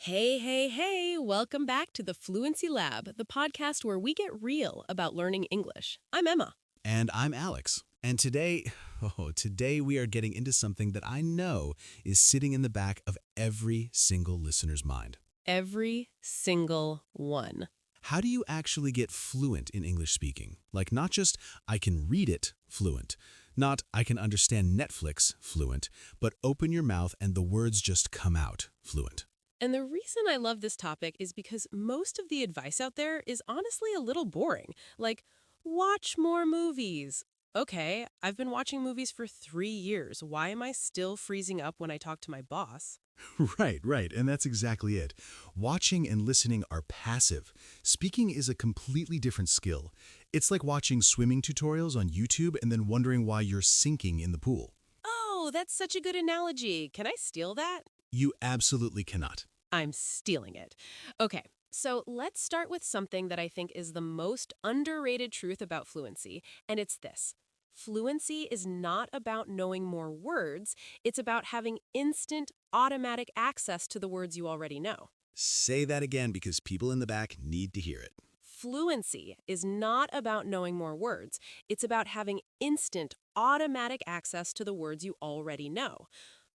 Hey, hey, hey, welcome back to the Fluency Lab, the podcast where we get real about learning English. I'm Emma. And I'm Alex. And today we are getting into something that I know is sitting in the back of every single listener's mind. Every single one. How do you actually get fluent in English speaking? Like not just I can read it fluent, not I can understand Netflix fluent, but open your mouth and the words just come out fluent. And the reason I love this topic is because most of the advice out there is honestly a little boring. Like, watch more movies. Okay, I've been watching movies for 3 years. Why am I still freezing up when I talk to my boss? Right. And that's exactly it. Watching and listening are passive. Speaking is a completely different skill. It's like watching swimming tutorials on YouTube and then wondering why you're sinking in the pool. Oh, that's such a good analogy. Can I steal that? You absolutely cannot. I'm stealing it. Okay, so let's start with something that I think is the most underrated truth about fluency, and it's this. Fluency is not about knowing more words, it's about having instant, automatic access to the words you already know. Say that again because people in the back need to hear it. Fluency is not about knowing more words, it's about having instant, automatic access to the words you already know.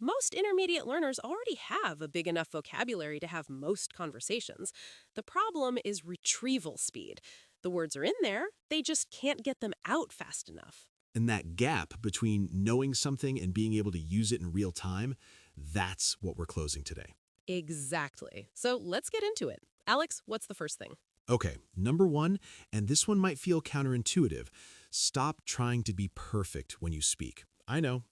Most intermediate learners already have a big enough vocabulary to have most conversations. The problem is retrieval speed. The words are in there, they just can't get them out fast enough. And that gap between knowing something and being able to use it in real time, that's what we're closing today. Exactly. So let's get into it. Alex, what's the first thing? Okay, number one, and this one might feel counterintuitive, stop trying to be perfect when you speak. I know,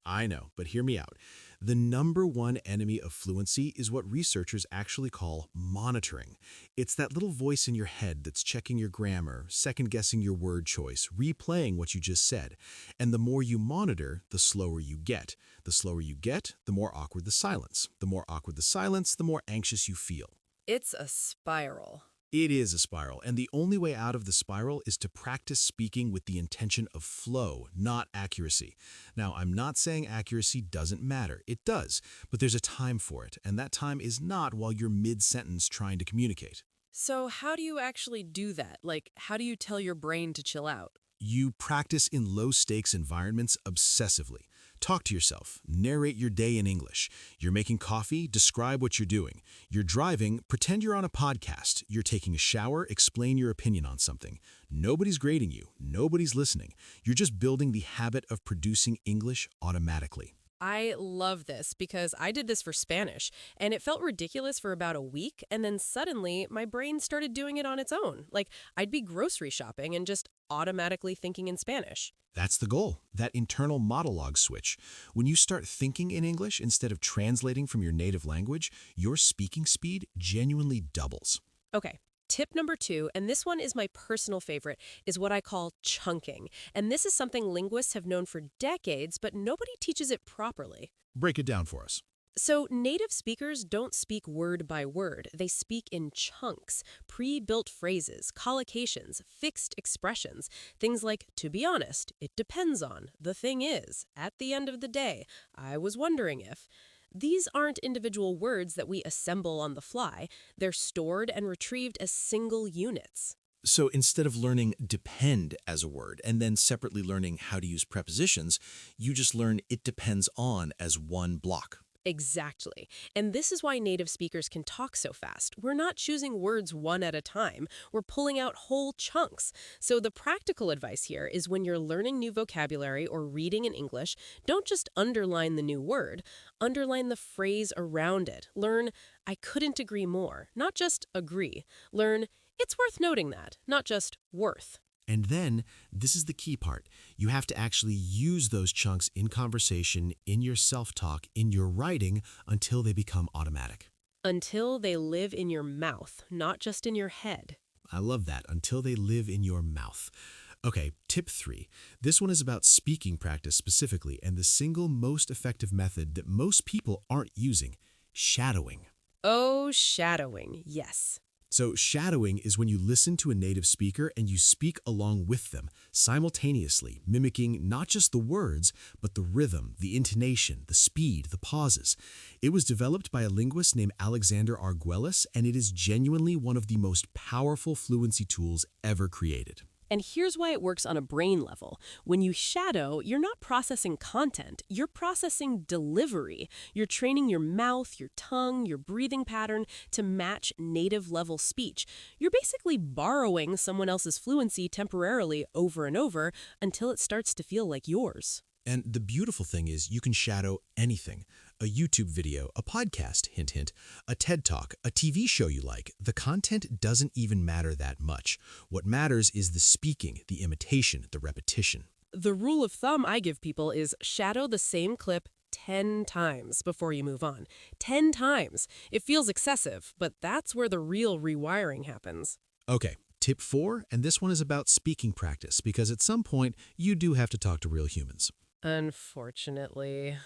but hear me out. The number one enemy of fluency is what researchers actually call monitoring. It's that little voice in your head that's checking your grammar, second-guessing your word choice, replaying what you just said. And the more you monitor, the slower you get. The slower you get, the more awkward the silence. The more awkward the silence, the more anxious you feel. It's a spiral. It is a spiral, and the only way out of the spiral is to practice speaking with the intention of flow, not accuracy. Now, I'm not saying accuracy doesn't matter. It does, but there's a time for it, and that time is not while you're mid-sentence trying to communicate. So, how do you actually do that? Like, how do you tell your brain to chill out? You practice in low-stakes environments obsessively. Talk to yourself. Narrate your day in English. You're making coffee? Describe what you're doing. You're driving? Pretend you're on a podcast. You're taking a shower? Explain your opinion on something. Nobody's grading you. Nobody's listening. You're just building the habit of producing English automatically. I love this because I did this for Spanish, and it felt ridiculous for about a week, and then suddenly my brain started doing it on its own. Like, I'd be grocery shopping and just automatically thinking in Spanish. That's the goal, that internal monologue switch. When you start thinking in English instead of translating from your native language, your speaking speed genuinely doubles. Okay. Tip number 2, and this one is my personal favorite, is what I call chunking. And this is something linguists have known for decades, but nobody teaches it properly. Break it down for us. So, native speakers don't speak word by word. They speak in chunks, pre-built phrases, collocations, fixed expressions. Things like, to be honest, it depends on, the thing is, at the end of the day, I was wondering if. These aren't individual words that we assemble on the fly. They're stored and retrieved as single units. So instead of learning depend as a word and then separately learning how to use prepositions, you just learn it depends on as one block. Exactly. And this is why native speakers can talk so fast. We're not choosing words one at a time. We're pulling out whole chunks. So the practical advice here is when you're learning new vocabulary or reading in English, don't just underline the new word. Underline the phrase around it. Learn, I couldn't agree more, not just agree. Learn, it's worth noting that, not just worth. And then, this is the key part, you have to actually use those chunks in conversation, in your self-talk, in your writing, until they become automatic. Until they live in your mouth, not just in your head. I love that, until they live in your mouth. Okay, tip 3. This one is about speaking practice specifically, and the single most effective method that most people aren't using, shadowing. Oh, shadowing, yes. So shadowing is when you listen to a native speaker and you speak along with them, simultaneously, mimicking not just the words, but the rhythm, the intonation, the speed, the pauses. It was developed by a linguist named Alexander Arguelles, and it is genuinely one of the most powerful fluency tools ever created. And here's why it works on a brain level. When you shadow, you're not processing content, you're processing delivery. You're training your mouth, your tongue, your breathing pattern to match native level speech. You're basically borrowing someone else's fluency temporarily over and over until it starts to feel like yours. And the beautiful thing is you can shadow anything. A YouTube video, a podcast, hint, hint, a TED Talk, a TV show you like. The content doesn't even matter that much. What matters is the speaking, the imitation, the repetition. The rule of thumb I give people is shadow the same clip 10 times before you move on. 10 times. It feels excessive, but that's where the real rewiring happens. Okay, tip 4, and this one is about speaking practice, because at some point you do have to talk to real humans. Unfortunately.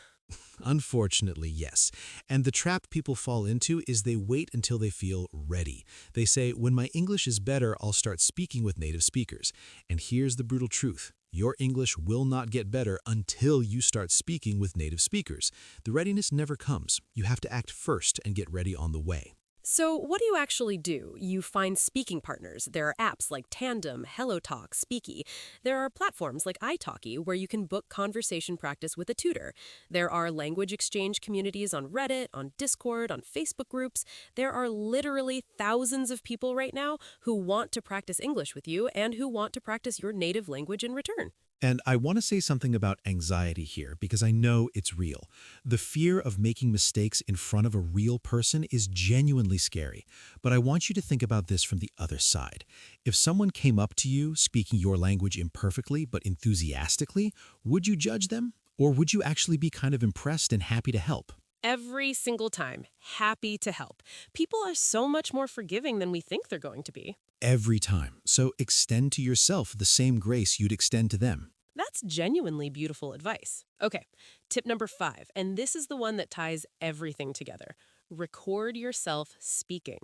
Unfortunately, yes. And the trap people fall into is they wait until they feel ready. They say, when my English is better, I'll start speaking with native speakers. And here's the brutal truth. Your English will not get better until you start speaking with native speakers. The readiness never comes. You have to act first and get ready on the way. So what do you actually do? You find speaking partners. There are apps like Tandem, HelloTalk, Speaky. There are platforms like italki where you can book conversation practice with a tutor. There are language exchange communities on Reddit, on Discord, on Facebook groups. There are literally thousands of people right now who want to practice English with you and who want to practice your native language in return. And I want to say something about anxiety here because I know it's real. The fear of making mistakes in front of a real person is genuinely scary. But I want you to think about this from the other side. If someone came up to you speaking your language imperfectly but enthusiastically, would you judge them? Or would you actually be kind of impressed and happy to help? Every single time, happy to help. People are so much more forgiving than we think they're going to be. Every time. So extend to yourself the same grace you'd extend to them. That's genuinely beautiful advice. Okay, tip number 5, and this is the one that ties everything together. Record yourself speaking.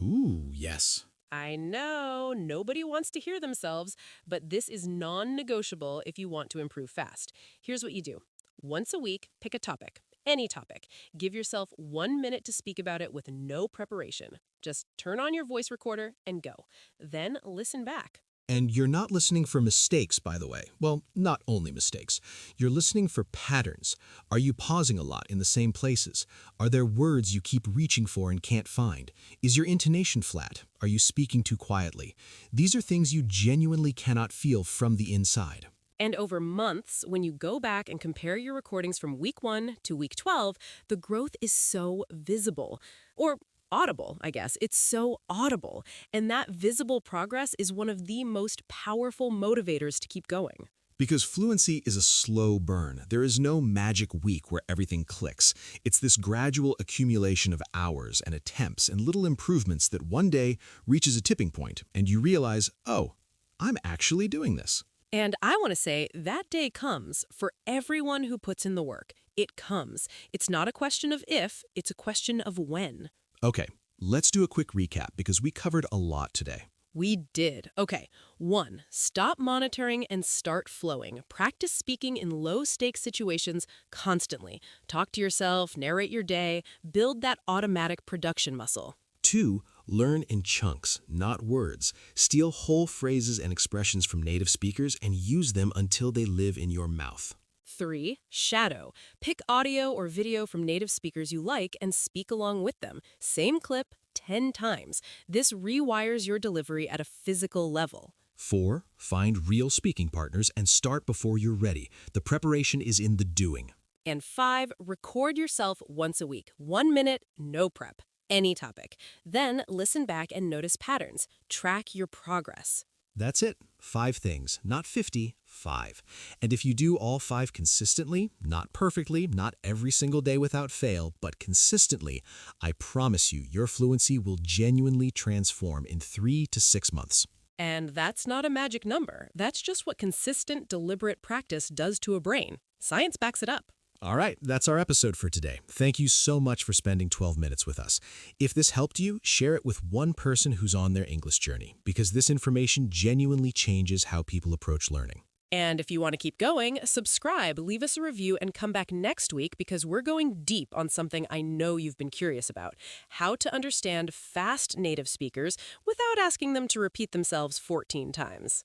Ooh, yes. I know, nobody wants to hear themselves, but this is non-negotiable if you want to improve fast. Here's what you do. Once a week, pick a topic. Any topic. Give yourself 1 minute to speak about it with no preparation. Just turn on your voice recorder and go. Then listen back. And you're not listening for mistakes, by the way. Well, not only mistakes. You're listening for patterns. Are you pausing a lot in the same places? Are there words you keep reaching for and can't find? Is your intonation flat? Are you speaking too quietly? These are things you genuinely cannot feel from the inside. And over months, when you go back and compare your recordings from week 1 to week 12, the growth is so visible. Or audible, I guess. It's so audible. And that visible progress is one of the most powerful motivators to keep going. Because fluency is a slow burn. There is no magic week where everything clicks. It's this gradual accumulation of hours and attempts and little improvements that one day reaches a tipping point and you realize, oh, I'm actually doing this. And I want to say that day comes for everyone who puts in the work. It comes. It's not a question of if, it's a question of when. Okay, let's do a quick recap because we covered a lot today. We did. Okay. 1. Stop monitoring and start flowing. Practice speaking in low-stakes situations constantly. Talk to yourself, narrate your day, build that automatic production muscle. 2. Learn in chunks, not words. Steal whole phrases and expressions from native speakers and use them until they live in your mouth. 3. Shadow. Pick audio or video from native speakers you like and speak along with them. Same clip, 10 times. This rewires your delivery at a physical level. 4. Find real speaking partners and start before you're ready. The preparation is in the doing. And 5. Record yourself once a week. 1 minute, no prep. Any topic. Then listen back and notice patterns. Track your progress. That's it. 5 things, not 50, 5. And if you do all 5 consistently, not perfectly, not every single day without fail, but consistently, I promise you your fluency will genuinely transform in 3 to 6 months. And that's not a magic number. That's just what consistent, deliberate practice does to a brain. Science backs it up. All right, that's our episode for today. Thank you so much for spending 12 minutes with us. If this helped you, share it with one person who's on their English journey, because this information genuinely changes how people approach learning. And if you want to keep going, subscribe, leave us a review, and come back next week because we're going deep on something I know you've been curious about: how to understand fast native speakers without asking them to repeat themselves 14 times.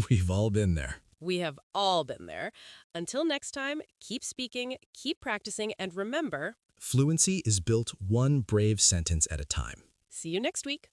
We've all been there. We have all been there. Until next time, keep speaking, keep practicing, and remember, Fluency is built one brave sentence at a time. see you next week.